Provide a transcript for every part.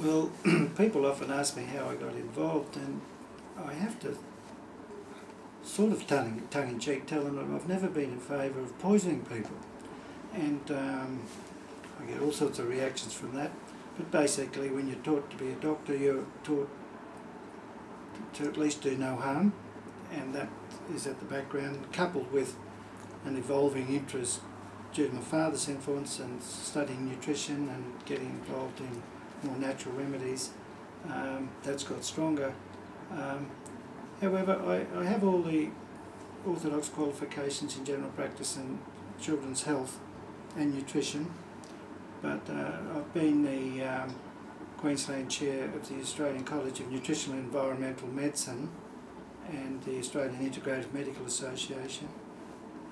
Well, people often ask me how I got involved, and I have to sort of tongue-in-cheek tell them that I've never been in favour of poisoning people. And I get all sorts of reactions from that. But basically, when you're taught to be a doctor, you're taught to at least do no harm, and that is at the background, coupled with an evolving interest due to my father's influence and studying nutrition and getting involved in more natural remedies. That's got stronger. However, I have all the orthodox qualifications in general practice and children's health and nutrition, but I've been the Queensland Chair of the Australian College of Nutritional and Environmental Medicine and the Australian Integrative Medical Association.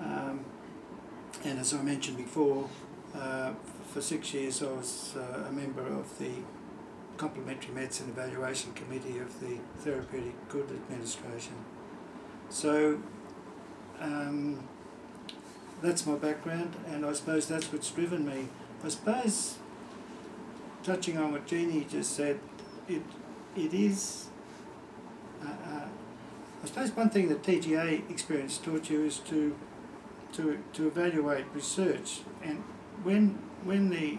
And as I mentioned before, for 6 years I was a member of the Complementary Medicine Evaluation Committee of the Therapeutic Good Administration. So that's my background, and I suppose that's what's driven me. I suppose, touching on what Jeannie just said, it is, I suppose one thing that TGA experience taught you is to evaluate research, and when the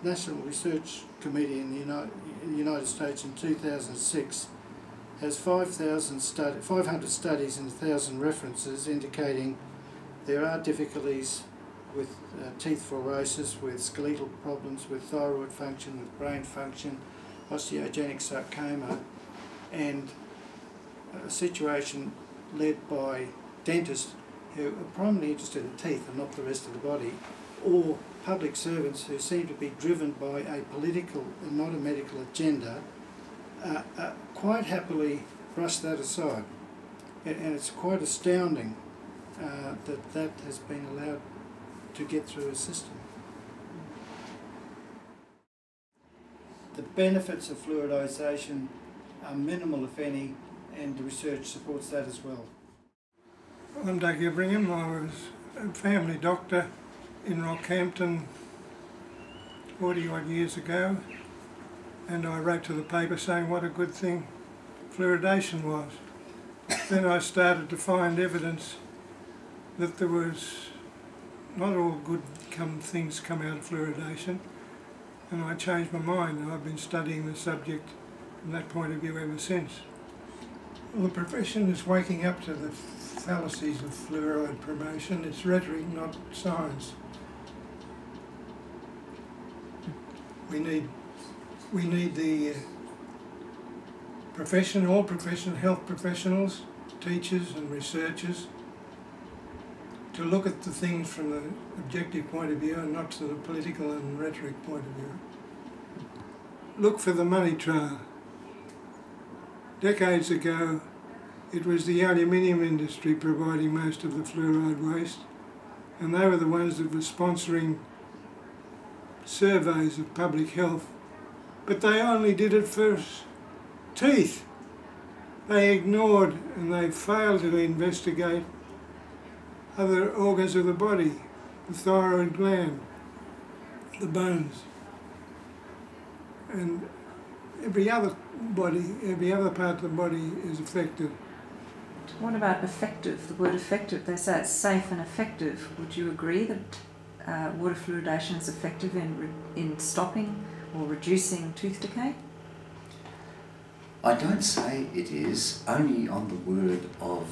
National Research Committee in the United States in 2006 has 500 studies and 1,000 references indicating there are difficulties with teeth fluorosis, with skeletal problems, with thyroid function, with brain function, osteogenic sarcoma, and a situation led by dentists who are primarily interested in teeth and not the rest of the body, or public servants who seem to be driven by a political and not a medical agenda, quite happily brush that aside. And it's quite astounding that has been allowed to get through a system. The benefits of fluoridation are minimal, if any, and the research supports that as well. I'm Doug Ibringham. I was a family doctor in Rockhampton 40 odd years ago, and I wrote to the paper saying what a good thing fluoridation was. Then I started to find evidence that there was not all good things come out of fluoridation, and I changed my mind, and I've been studying the subject from that point of view ever since. Well, the profession is waking up to the fallacies of fluoride promotion. It's rhetoric, not science. We need the all health professionals, teachers and researchers, to look at the things from the objective point of view and not to the political and rhetoric point of view. Look for the money trail. Decades ago, it was the aluminium industry providing most of the fluoride waste, and they were the ones that were sponsoring surveys of public health. But they only did it for teeth. They ignored and they failed to investigate other organs of the body, the thyroid gland, the bones, and every other part of the body is affected. What about effective? The word effective, they say it's safe and effective. Would you agree that water fluoridation is effective in stopping or reducing tooth decay? I don't say it is, only on the word of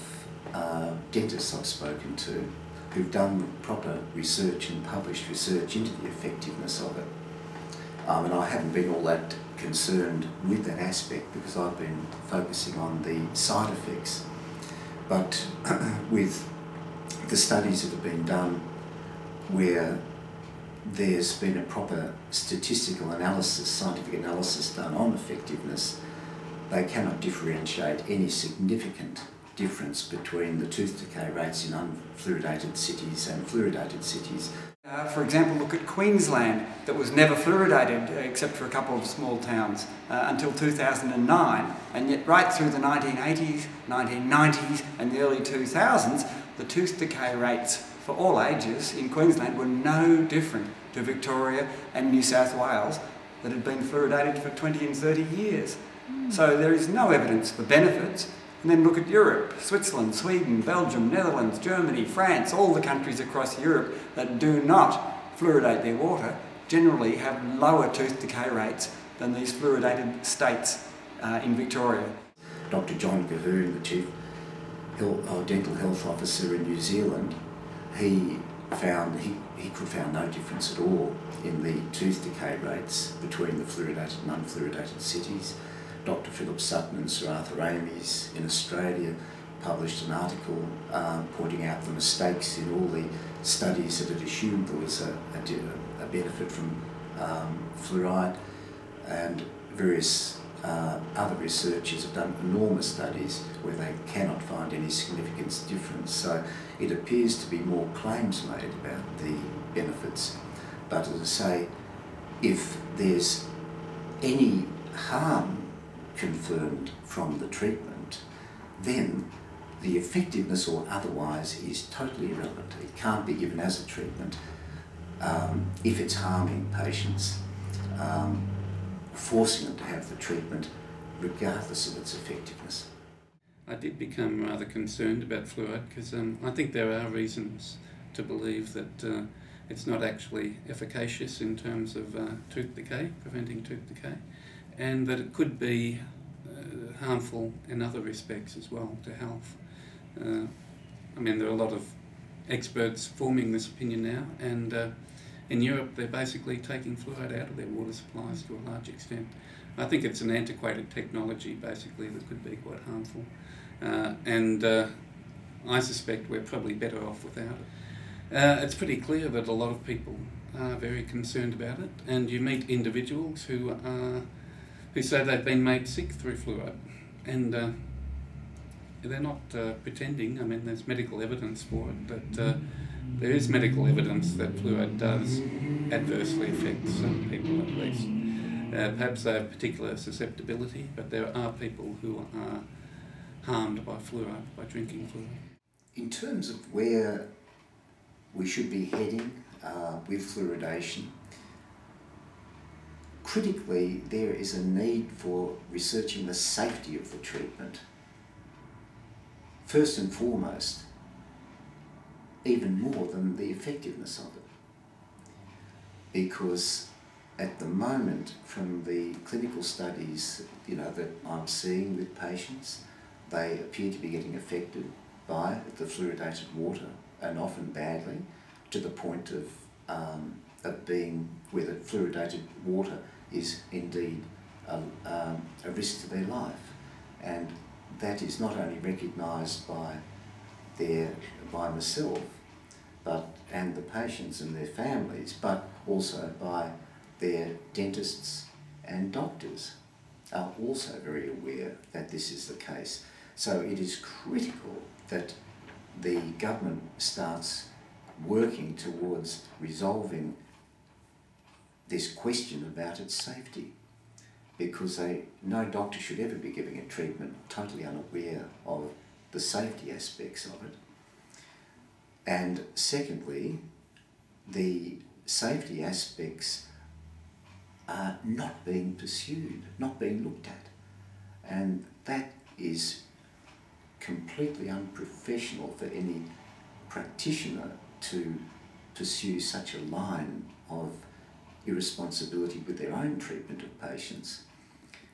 dentists I've spoken to who've done proper research and published research into the effectiveness of it. And I haven't been all that concerned with that aspect because I've been focusing on the side effects. But with the studies that have been done where there's been a proper statistical analysis, scientific analysis done on effectiveness, they cannot differentiate any significant difference between the tooth decay rates in unfluoridated cities and fluoridated cities. For example, look at Queensland, that was never fluoridated except for a couple of small towns until 2009, and yet right through the 1980s, 1990s and the early 2000s, the tooth decay rates for all ages in Queensland were no different to Victoria and New South Wales that had been fluoridated for 20 and 30 years. So there is no evidence for benefits. And then look at Europe, Switzerland, Sweden, Belgium, Netherlands, Germany, France, all the countries across Europe that do not fluoridate their water generally have lower tooth decay rates than these fluoridated states in Victoria. Dr. John Cahoon, the Chief Dental Health Officer in New Zealand, he could find no difference at all in the tooth decay rates between the fluoridated and unfluoridated cities. Dr. Philip Sutton and Sir Arthur Amys in Australia published an article pointing out the mistakes in all the studies that had assumed there was a benefit from fluoride, and various other researchers have done enormous studies where they cannot find any significant difference. So it appears to be more claims made about the benefits. But as I say, if there's any harm confirmed from the treatment, then the effectiveness or otherwise is totally irrelevant. It can't be given as a treatment if it's harming patients, forcing them to have the treatment regardless of its effectiveness. I did become rather concerned about fluoride because I think there are reasons to believe that it's not actually efficacious in terms of tooth decay, preventing tooth decay, and that it could be harmful in other respects as well to health. I mean, there are a lot of experts forming this opinion now, and in Europe they're basically taking fluoride out of their water supplies to a large extent. I think it's an antiquated technology basically that could be quite harmful, and I suspect we're probably better off without it. It's pretty clear that a lot of people are very concerned about it, and you meet individuals who say they've been made sick through fluoride, and they're not pretending. I mean, there's medical evidence for it, but there is medical evidence that fluoride does adversely affect some people at least. Perhaps they have particular susceptibility, but there are people who are harmed by fluoride, by drinking fluoride. In terms of where we should be heading with fluoridation, critically there is a need for researching the safety of the treatment. First and foremost, even more than the effectiveness of it. Because at the moment, from the clinical studies that I'm seeing with patients, they appear to be getting affected by the fluoridated water, and often badly, to the point of being where the fluoridated water is indeed a risk to their life. And that is not only recognised by myself, and the patients and their families, but also by their dentists and doctors are also very aware that this is the case. So it is critical that the government starts working towards resolving this question about its safety, because no doctor should ever be giving a treatment totally unaware of the safety aspects of it. And secondly, the safety aspects are not being pursued, not being looked at. And that is completely unprofessional for any practitioner to pursue such a line of irresponsibility with their own treatment of patients,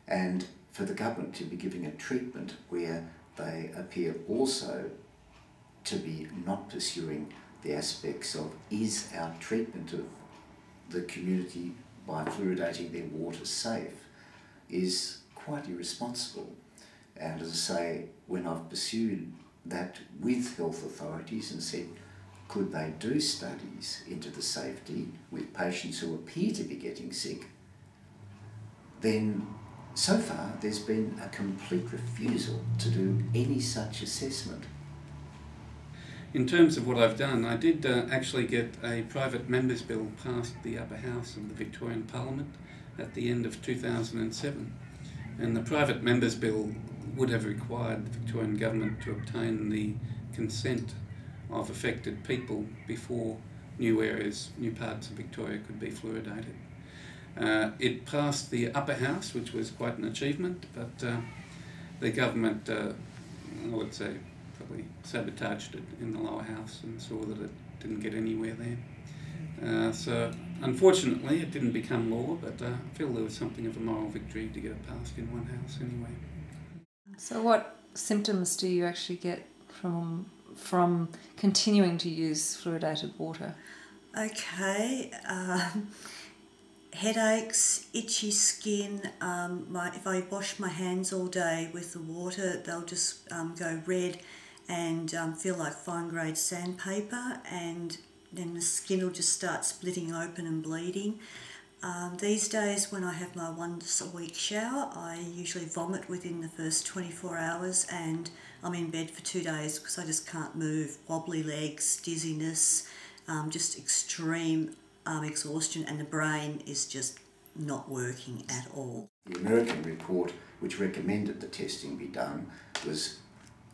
and for the government to be giving a treatment where they appear also to be not pursuing the aspects of, is our treatment of the community by fluoridating their water safe, is quite irresponsible. And as I say, when I've pursued that with health authorities and said, could they do studies into the safety with patients who appear to be getting sick, then so far there's been a complete refusal to do any such assessment. In terms of what I've done, I did actually get a private members' bill passed the upper house of the Victorian Parliament at the end of 2007. And the private members' bill would have required the Victorian government to obtain the consent of affected people before new areas, new parts of Victoria could be fluoridated. It passed the upper house, which was quite an achievement, but the government, I would say, probably sabotaged it in the lower house and saw that it didn't get anywhere there. So unfortunately it didn't become law, but I feel there was something of a moral victory to get it passed in one house anyway. So what symptoms do you actually get from continuing to use fluoridated water? Okay, headaches, itchy skin. If I wash my hands all day with the water, they'll just go red and feel like fine-grade sandpaper, and then the skin will just start splitting open and bleeding. These days, when I have my once-a-week shower, I usually vomit within the first 24 hours, and I'm in bed for 2 days because I just can't move. Wobbly legs, dizziness, just extreme exhaustion, and the brain is just not working at all. The American report, which recommended the testing be done, was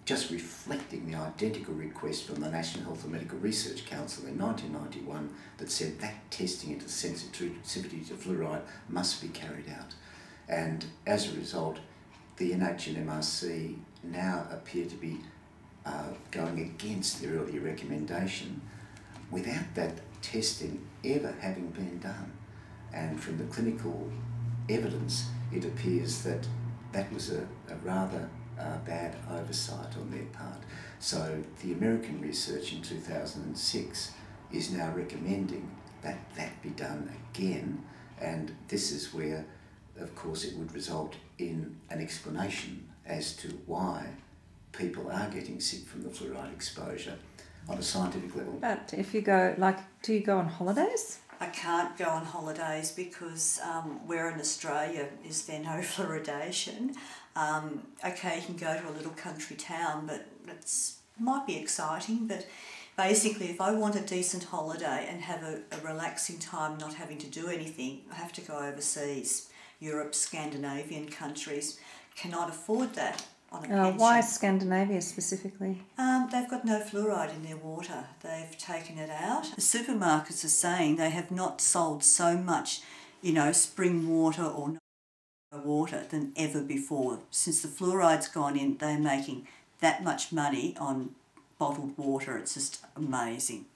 just reflecting the identical request from the National Health and Medical Research Council in 1991 that said that testing into sensitivity to fluoride must be carried out. And as a result, the NH and MRC now appear to be going against the earlier recommendation without that testing ever having been done. And from the clinical evidence, it appears that that was a rather bad oversight on their part. So the American research in 2006 is now recommending that that be done again, and this is where, of course, it would result in an explanation as to why people are getting sick from the fluoride exposure on a scientific level. But if you go, do you go on holidays? I can't go on holidays because where in Australia is there no fluoridation. Okay, you can go to a little country town, but it might be exciting, but basically if I want a decent holiday and have a relaxing time not having to do anything, I have to go overseas. Europe, Scandinavian countries cannot afford that on a pension. Why Scandinavia specifically? They've got no fluoride in their water. They've taken it out. The supermarkets are saying they have not sold so much, spring water or no water than ever before. Since the fluoride's gone in, they're making that much money on bottled water. It's just amazing.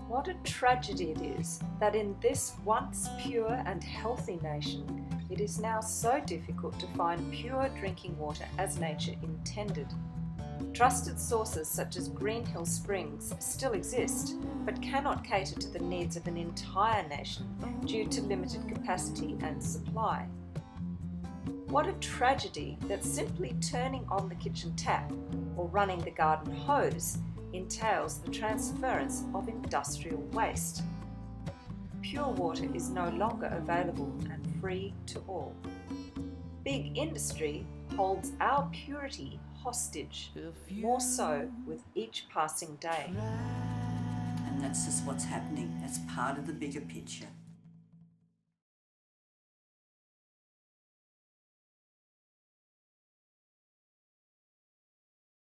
What a tragedy it is that in this once pure and healthy nation, it is now so difficult to find pure drinking water as nature intended. Trusted sources such as Green Hill Springs still exist, but cannot cater to the needs of an entire nation due to limited capacity and supply. What a tragedy that simply turning on the kitchen tap or running the garden hose entails the transference of industrial waste. Pure water is no longer available and free to all. Big industry holds our purity hostage, more so with each passing day. And that's just what's happening. That's part of the bigger picture.